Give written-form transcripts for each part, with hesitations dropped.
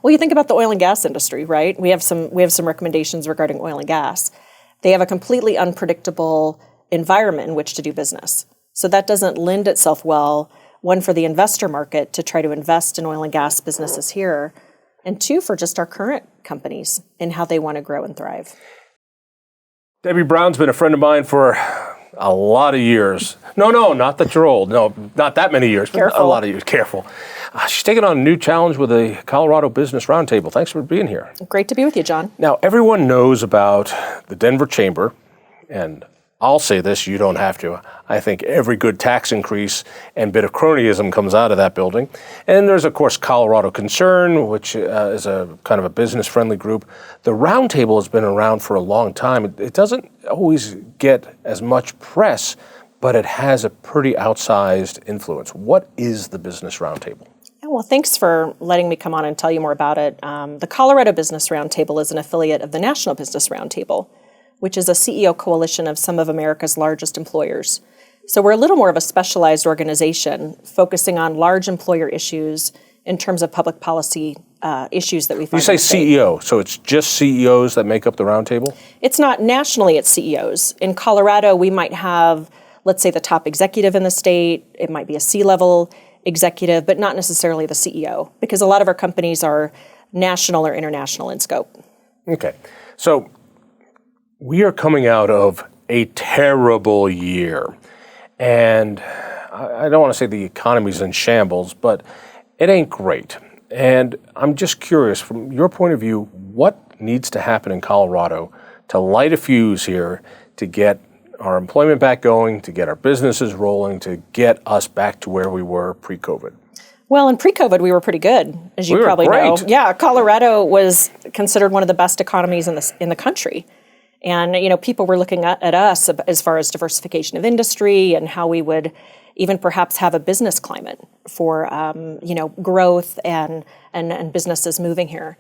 Well, you think about the oil and gas industry, right? We have some recommendations regarding oil and gas. They have a completely unpredictable environment in which to do business. So that doesn't lend itself well, one, for the investor market to try to invest in oil and gas businesses here, and two, for just our current companies and how they want to grow and thrive. Debbie Brown's been a friend of mine for a lot of years. No, not that you're old. No, not that many years, but Careful. A lot of years. Careful. She's taking on a new challenge with the Colorado Business Roundtable. Thanks for being here. Great to be with you, Jon. Now, everyone knows about the Denver Chamber, and I'll say this, you don't have to. I think every good tax increase and bit of cronyism comes out of that building. And there's, of course, Colorado Concern, which is a kind of a business-friendly group. The Roundtable has been around for a long time. It doesn't always get as much press, but it has a pretty outsized influence. What is the Business Roundtable? Well, thanks for letting me come on and tell you more about it. The Colorado Business Roundtable is an affiliate of the National Business Roundtable, which is a CEO coalition of some of America's largest employers. So we're a little more of a specialized organization focusing on large employer issues in terms of public policy issues that we find. You say CEO, so it's just CEOs that make up the roundtable? It's not nationally, it's CEOs. In Colorado, we might have, let's say, the top executive in the state. It might be a C-level executive, but not necessarily the CEO, because a lot of our companies are national or international in scope. Okay, so we are coming out of a terrible year, and I don't want to say the economy's in shambles, but it ain't great. And I'm just curious, from your point of view, what needs to happen in Colorado to light a fuse here to get our employment back going, to get our businesses rolling, to get us back to where we were pre-COVID? Well, in pre-COVID, we were pretty good, as you probably know. Yeah, Colorado was considered one of the best economies in the country. And, people were looking at us as far as diversification of industry and how we would even perhaps have a business climate for, growth and businesses moving here.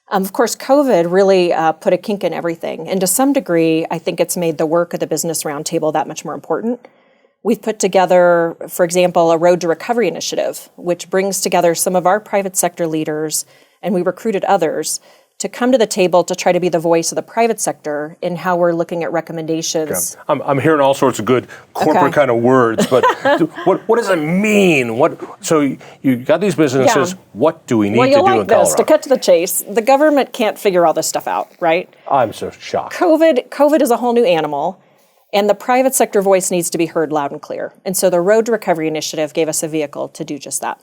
Of course, COVID really put a kink in everything. And to some degree, I think it's made the work of the Business Roundtable that much more important. We've put together, for example, a Road to Recovery initiative, which brings together some of our private sector leaders, and we recruited others to come to the table to try to be the voice of the private sector in how we're looking at recommendations. Yeah. I'm hearing all sorts of good corporate kind of words, but what does it mean? So you got these businesses. Yeah. What do we need to do in Colorado? To cut to the chase, the government can't figure all this stuff out, right? I'm so shocked. COVID is a whole new animal, and the private sector voice needs to be heard loud and clear. And so the Road to Recovery initiative gave us a vehicle to do just that.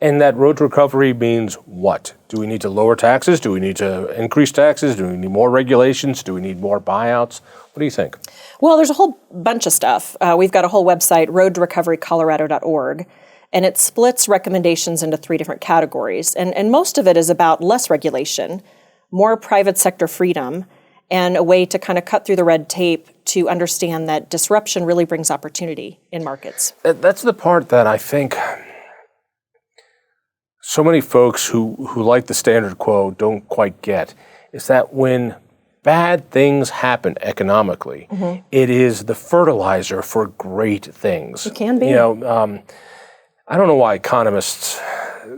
And that road to recovery means what? Do we need to lower taxes? Do we need to increase taxes? Do we need more regulations? Do we need more buyouts? What do you think? Well, there's a whole bunch of stuff. We've got a whole website, roadtorecoverycolorado.org, and it splits recommendations into 3 different categories. And most of it is about less regulation, more private sector freedom, and a way to kind of cut through the red tape to understand that disruption really brings opportunity in markets. That's the part that I think so many folks who like the status quo don't quite get, is that when bad things happen economically, it is the fertilizer for great things. It can be. I don't know why economists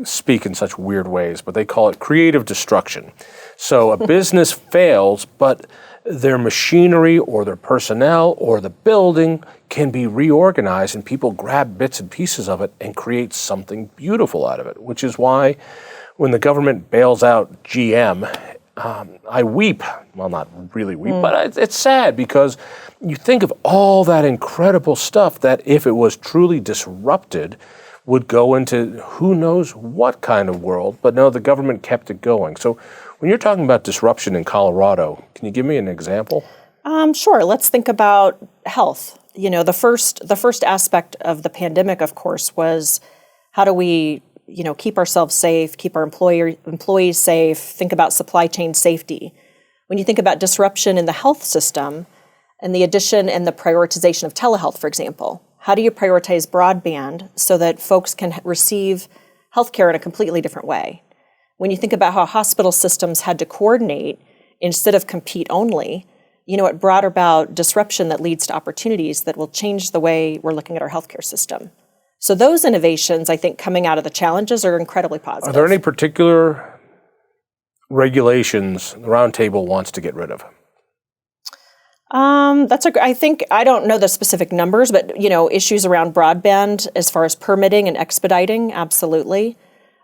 speak in such weird ways, but they call it creative destruction. So a business fails, but their machinery or their personnel or the building can be reorganized, and people grab bits and pieces of it and create something beautiful out of it, which is why when the government bails out GM, I weep. Well, not really weep, but it's sad because you think of all that incredible stuff that if it was truly disrupted would go into who knows what kind of world, but no, the government kept it going. So when you're talking about disruption in Colorado, can you give me an example? Sure. Let's think about health. The first aspect of the pandemic, of course, was how do we, keep ourselves safe, keep our employees safe, think about supply chain safety. When you think about disruption in the health system and the addition and the prioritization of telehealth, for example, how do you prioritize broadband so that folks can receive healthcare in a completely different way? When you think about how hospital systems had to coordinate instead of compete only, it brought about disruption that leads to opportunities that will change the way we're looking at our healthcare system. So those innovations, I think, coming out of the challenges are incredibly positive. Are there any particular regulations the Roundtable wants to get rid of? I think, I don't know the specific numbers, but, issues around broadband as far as permitting and expediting, absolutely.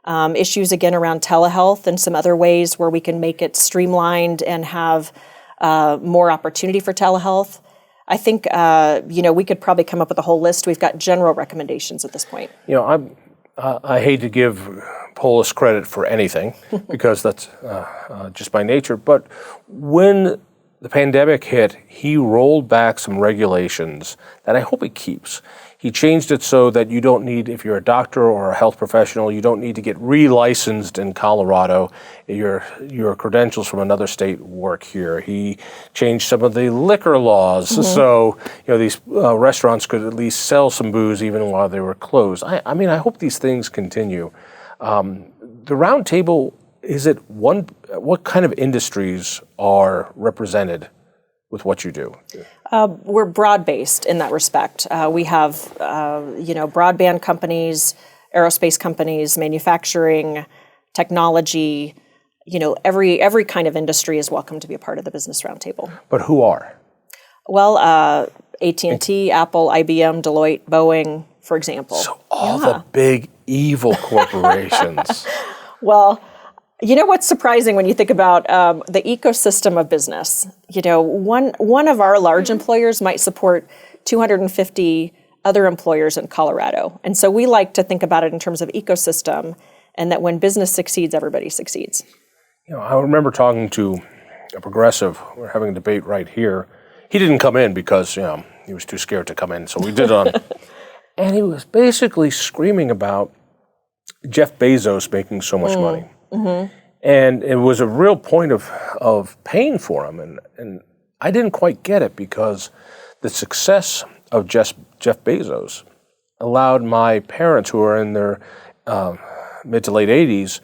Issues, again, around telehealth and some other ways where we can make it streamlined and have more opportunity for telehealth. I think, we could probably come up with a whole list. We've got general recommendations at this point. I hate to give Polis credit for anything because that's just by nature, but when the pandemic hit, he rolled back some regulations that I hope he keeps. He changed it so that you don't need, if you're a doctor or a health professional, you don't need to get re-licensed in Colorado. Your credentials from another state work here. He changed some of the liquor laws, so these restaurants could at least sell some booze even while they were closed. I mean, I hope these things continue. The Roundtable, what kind of industries are represented with what you do? We're broad-based in that respect. We have, broadband companies, aerospace companies, manufacturing, technology. Every kind of industry is welcome to be a part of the Business Roundtable. But who are? Well, AT&T, Apple, IBM, Deloitte, Boeing, for example. So all the big evil corporations. Well, what's surprising when you think about the ecosystem of business? One of our large employers might support 250 other employers in Colorado. And so we like to think about it in terms of ecosystem, and that when business succeeds, everybody succeeds. I remember talking to a progressive. We're having a debate right here. He didn't come in because, he was too scared to come in. So we did on. And he was basically screaming about Jeff Bezos making so much money. Mm-hmm. And it was a real point of pain for him. And I didn't quite get it because the success of Jeff Bezos allowed my parents, who are in their mid to late 80s,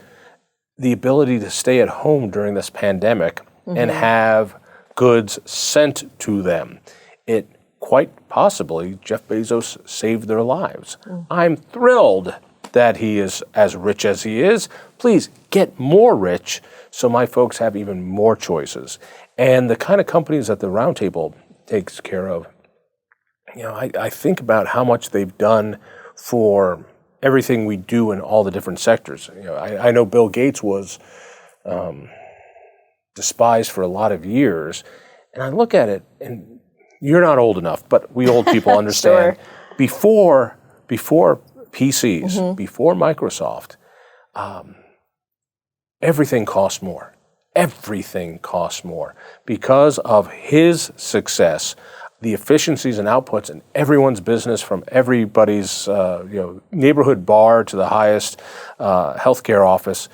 the ability to stay at home during this pandemic and have goods sent to them. It quite possibly, Jeff Bezos saved their lives. I'm thrilled that he is as rich as he is. Please get more rich so my folks have even more choices. And the kind of companies that the Roundtable takes care of, I think about how much they've done for everything we do in all the different sectors. I know Bill Gates was despised for a lot of years, and I look at it, and you're not old enough, but we old people understand. Sure. Before PCs, before Microsoft, everything cost more. Everything cost more. Because of his success, the efficiencies and outputs in everyone's business, from everybody's neighborhood bar to the highest healthcare office,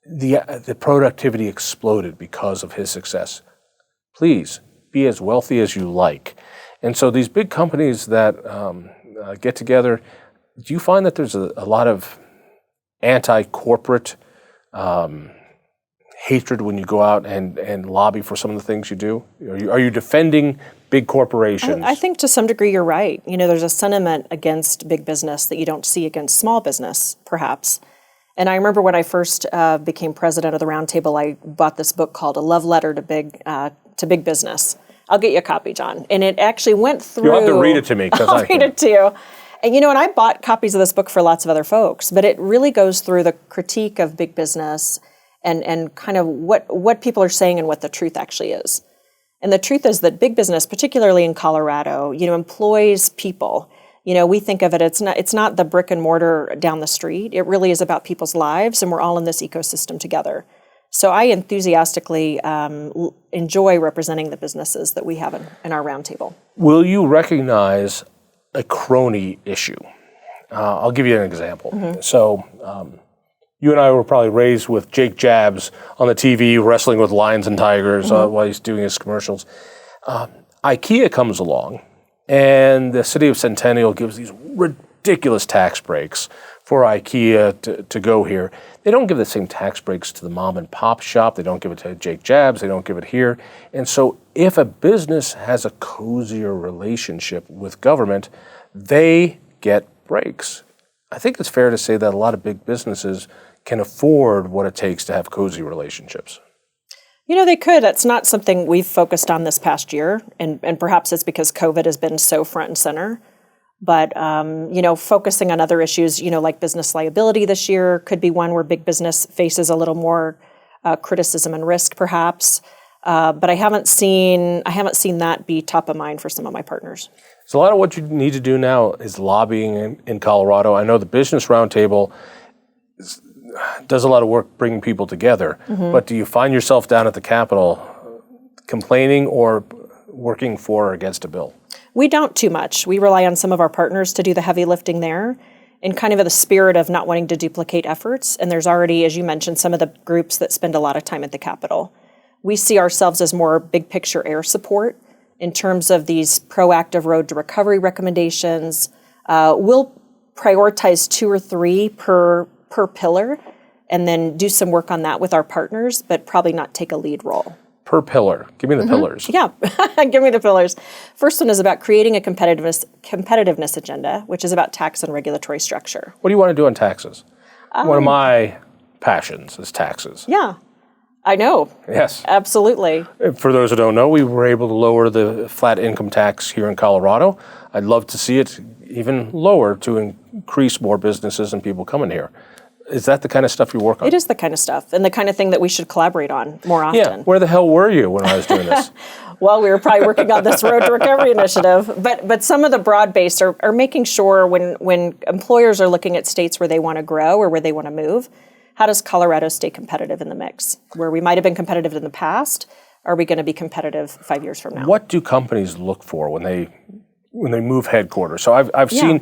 the productivity exploded because of his success. Please be as wealthy as you like. And so these big companies that get together, do you find that there's a lot of anti-corporate hatred when you go out and lobby for some of the things you do? Are you defending big corporations? I think to some degree you're right. There's a sentiment against big business that you don't see against small business, perhaps. And I remember when I first became president of the Roundtable, I bought this book called A Love Letter to Big Business. I'll get you a copy, John. And it actually went through... You'll have to read it to me. I'll read it to you. And and I bought copies of this book for lots of other folks, but it really goes through the critique of big business and kind of what people are saying and what the truth actually is. And the truth is that big business, particularly in Colorado, employs people. We think of it, it's not the brick and mortar down the street. It really is about people's lives, and we're all in this ecosystem together. So I enthusiastically enjoy representing the businesses that we have in our Roundtable. Will you recognize a crony issue? I'll give you an example. So you and I were probably raised with Jake Jabs on the TV wrestling with lions and tigers while he's doing his commercials. IKEA comes along, and the city of Centennial gives these ridiculous tax breaks for IKEA to go here. They don't give the same tax breaks to the mom and pop shop. They don't give it to Jake Jabs. They don't give it here. And so if a business has a cozier relationship with government, they get breaks. I think it's fair to say that a lot of big businesses can afford what it takes to have cozy relationships. They could. That's not something we've focused on this past year, and perhaps it's because COVID has been so front and center. But, focusing on other issues, like business liability this year could be one where big business faces a little more criticism and risk, perhaps. But I haven't seen that be top of mind for some of my partners. So a lot of what you need to do now is lobbying in Colorado. I know the Business Roundtable does a lot of work bringing people together. Mm-hmm. But do you find yourself down at the Capitol complaining or working for or against a bill? We don't too much. We rely on some of our partners to do the heavy lifting there in kind of the spirit of not wanting to duplicate efforts. And there's already, as you mentioned, some of the groups that spend a lot of time at the Capitol. We see ourselves as more big picture air support in terms of these proactive road to recovery recommendations. We'll prioritize 2 or 3 per pillar and then do some work on that with our partners, but probably not take a lead role. Per pillar. Give me the pillars. Yeah, give me the pillars. First one is about creating a competitiveness agenda, which is about tax and regulatory structure. What do you want to do on taxes? One of my passions is taxes. Yeah, I know. Yes. Absolutely. For those who don't know, we were able to lower the flat income tax here in Colorado. I'd love to see it even lower to increase more businesses and people coming here. Is that the kind of stuff you work on? It is the kind of stuff and the kind of thing that we should collaborate on more often. Yeah, where the hell were you when I was doing this? Well, we were probably working on this Road to Recovery initiative, but some of the broad-based are making sure when employers are looking at states where they want to grow or where they want to move, how does Colorado stay competitive in the mix? Where we might have been competitive in the past, are we going to be competitive 5 years from now? What do companies look for when they move headquarters? So I've seen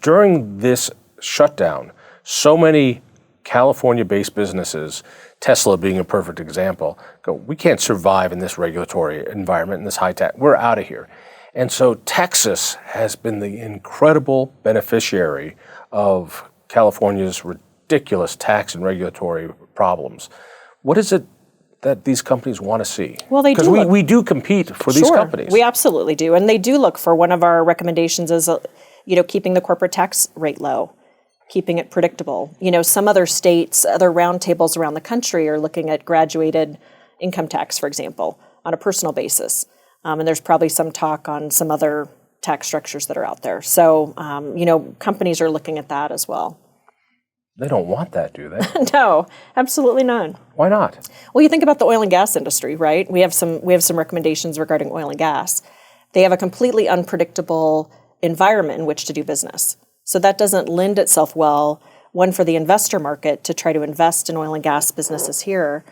during this shutdown, so many California-based businesses, Tesla being a perfect example, go, we can't survive in this regulatory environment, in this high tax, we're out of here. And so Texas has been the incredible beneficiary of California's ridiculous tax and regulatory problems. What is it that these companies want to see? Well, they do. Because we do compete for these companies. We absolutely do. And they do look for, one of our recommendations is, keeping the corporate tax rate low, keeping it predictable. Some other states, other roundtables around the country are looking at graduated income tax, for example, on a personal basis. And there's probably some talk on some other tax structures that are out there. So, companies are looking at that as well. They don't want that, do they? No, absolutely not. Why not? Well, you think about the oil and gas industry, right? We have some recommendations regarding oil and gas. They have a completely unpredictable environment in which to do business. So that doesn't lend itself well, one, for the investor market to try to invest in oil and gas businesses here,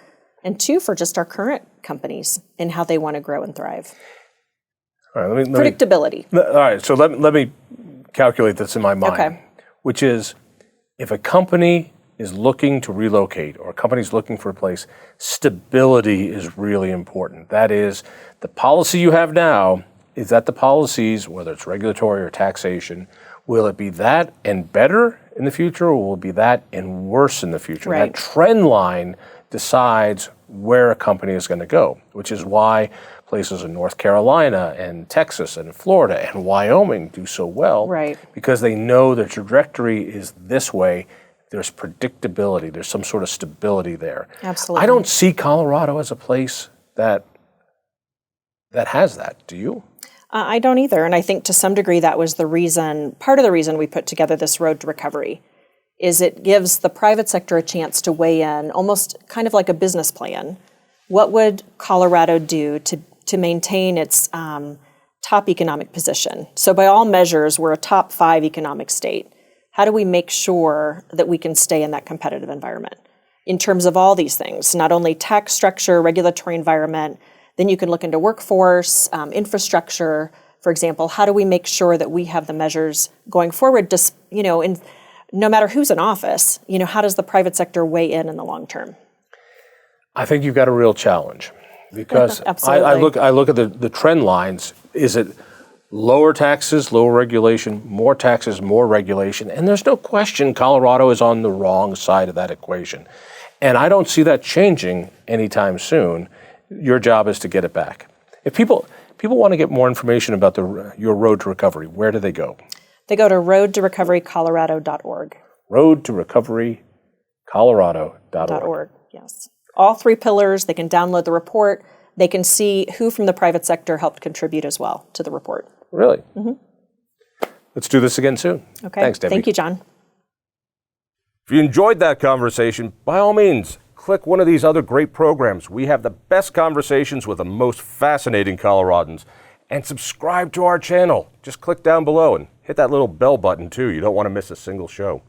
and 2, for just our current companies and how they want to grow and thrive. All right, Predictability. All right, so let me calculate this in my mind, which is if a company is looking to relocate or a company's looking for a place, stability is really important. That is, the policy you have now, is that the policies, whether it's regulatory or taxation, will it be that and better in the future, or will it be that and worse in the future? Right. That trend line decides where a company is going to go, which is why places in North Carolina and Texas and Florida and Wyoming do so well, right? Because they know the trajectory is this way. There's predictability. There's some sort of stability there. Absolutely. I don't see Colorado as a place that has that. Do you? I don't either. And I think to some degree that was part of the reason we put together this Road to Recovery, is it gives the private sector a chance to weigh in, almost kind of like a business plan. What would Colorado do to maintain its top economic position? So by all measures, we're a top 5 economic state. How do we make sure that we can stay in that competitive environment in terms of all these things, not only tax structure, regulatory environment? Then you can look into workforce, infrastructure, for example. How do we make sure that we have the measures going forward, just, no matter who's in office, how does the private sector weigh in the long term? I think you've got a real challenge because I look at the trend lines. Is it lower taxes, lower regulation, more taxes, more regulation? And there's no question Colorado is on the wrong side of that equation. And I don't see that changing anytime soon. Your job is to get it back. If people want to get more information about your Road to Recovery, where do they go? They go to roadtorecoverycolorado.org. roadtorecoverycolorado.org. Yes. all 3 pillars. They can download the report. They can see who from the private sector helped contribute as well to the report. Really? Mm-hmm. Let's do this again soon. Okay. Thanks, Debbie. Thank you, John. If you enjoyed that conversation, by all means, click one of these other great programs. We have the best conversations with the most fascinating Coloradans. And subscribe to our channel. Just click down below and hit that little bell button too. You don't want to miss a single show.